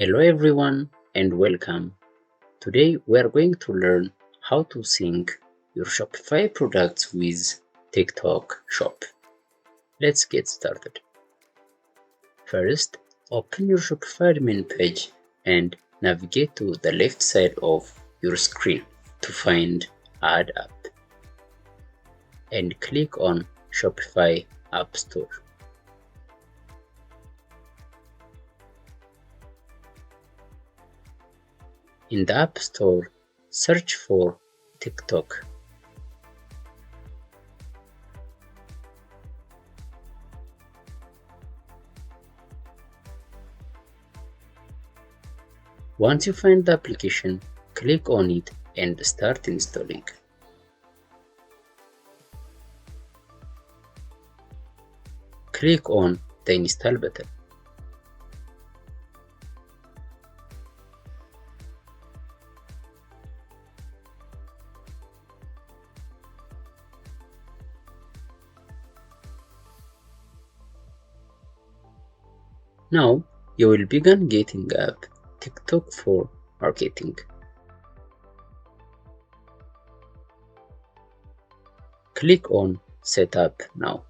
Hello everyone and welcome. Today we are going to learn how to sync your Shopify products with TikTok Shop. Let's get started. First, open your Shopify admin page and navigate to the left side of your screen to find Add App and click on Shopify App Store. In the App Store, search for TikTok. Once you find the application, click on it and start installing. Click on the install button. Now you will begin getting app TikTok for marketing. Click on Setup now.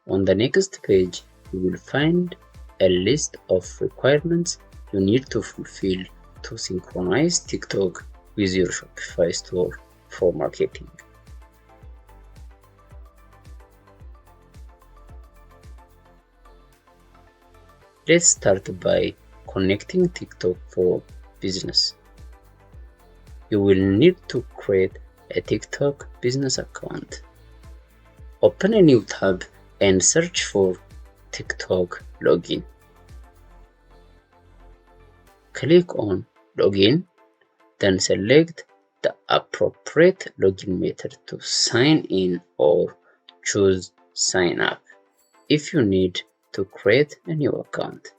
On the next page, you will find a list of requirements you need to fulfill to synchronize TikTok with your Shopify store for marketing. Let's start by connecting TikTok for business. You will need to create a TikTok business account. Open a new tab and search for TikTok login. Click on login, then select the appropriate login method to sign in or choose sign up if you need to create a new account.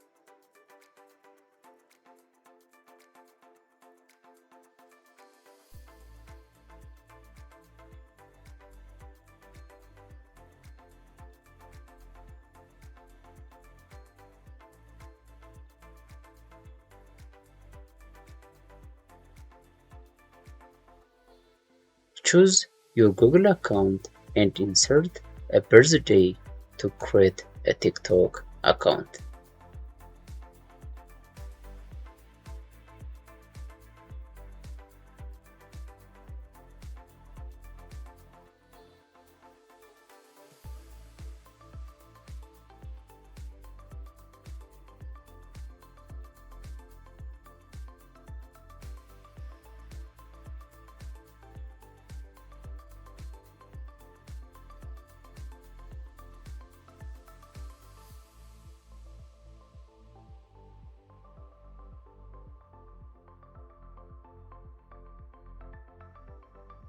Choose your Google account and insert a birthday to create a TikTok account.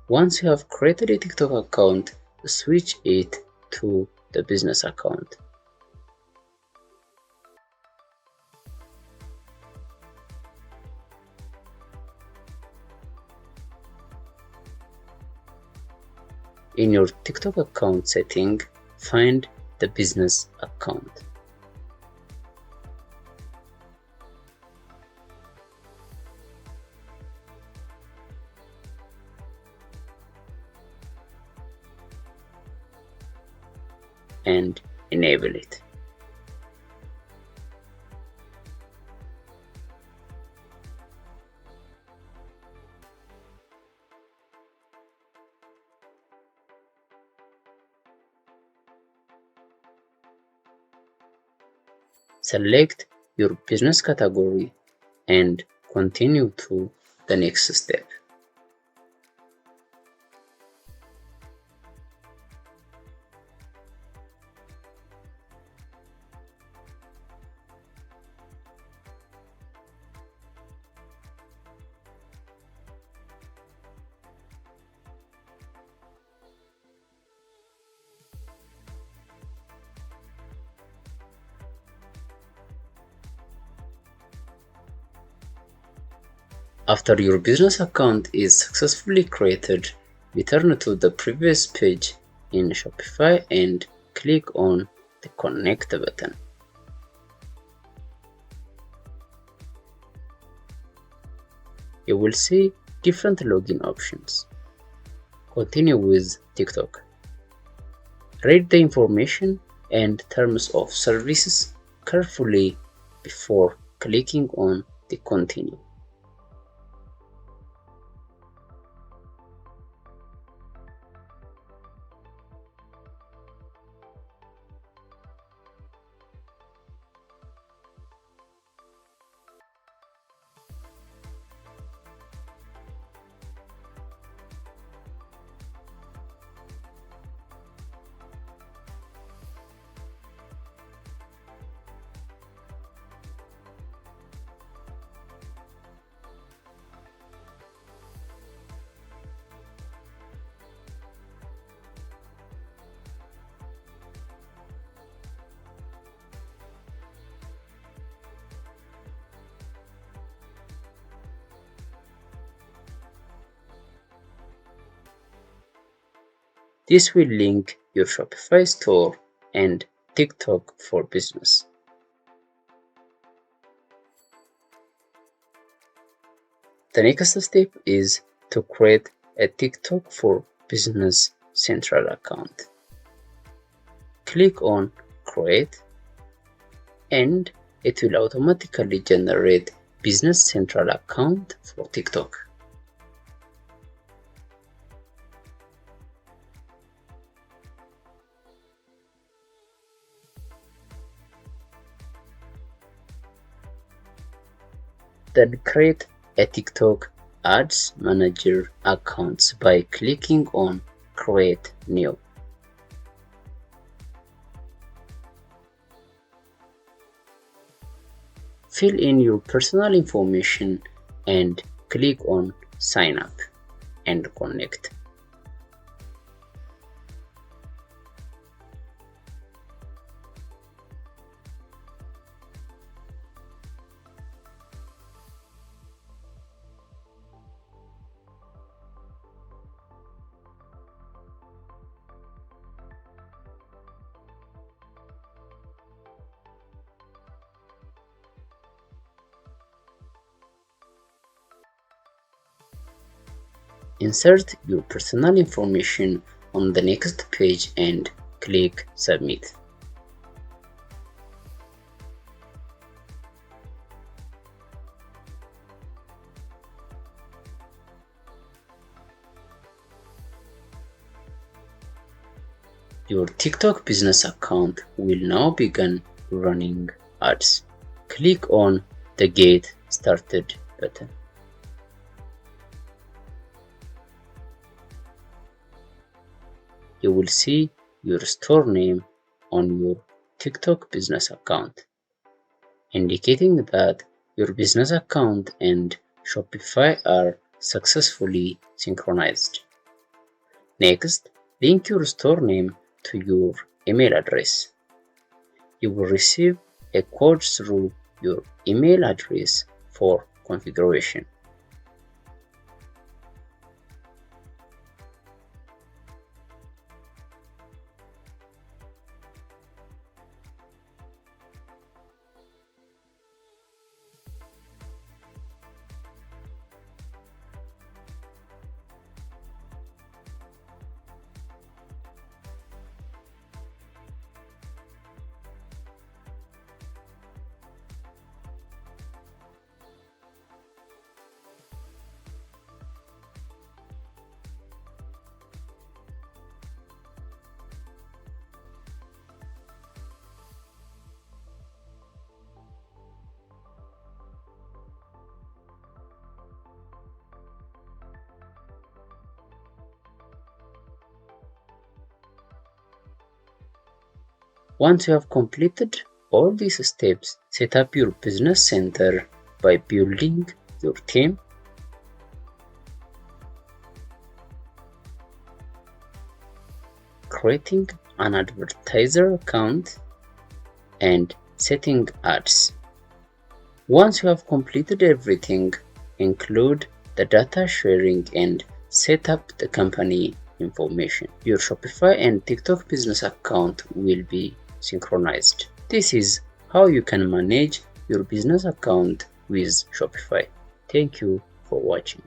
Once you have created a TikTok account, switch it to the business account. In your TikTok account setting, find the business account. And enable it. Select your business category and continue to the next step. After your business account is successfully created, return to the previous page in Shopify and click on the Connect button. You will see different login options. Continue with TikTok. Read the information and terms of services carefully before clicking on the continue. This will link your Shopify store and TikTok for Business. The next step is to create a TikTok for Business Central account. Click on Create and it will automatically generate Business Central account for TikTok. Then create a TikTok Ads Manager account by clicking on Create New. Fill in your personal information and click on Sign Up and Connect. Insert your personal information on the next page and click Submit. Your TikTok business account will now begin running ads. Click on the Get Started button. You will see your store name on your TikTok business account, indicating that your business account and Shopify are successfully synchronized. Next, link your store name to your email address. You will receive a code through your email address for configuration. Once you have completed all these steps, set up your business center by building your theme, creating an advertiser account, and setting ads. Once you have completed everything, include the data sharing and set up the company information. Your Shopify and TikTok business account will be synchronized. This is how you can manage your business account with Shopify. Thank you for watching.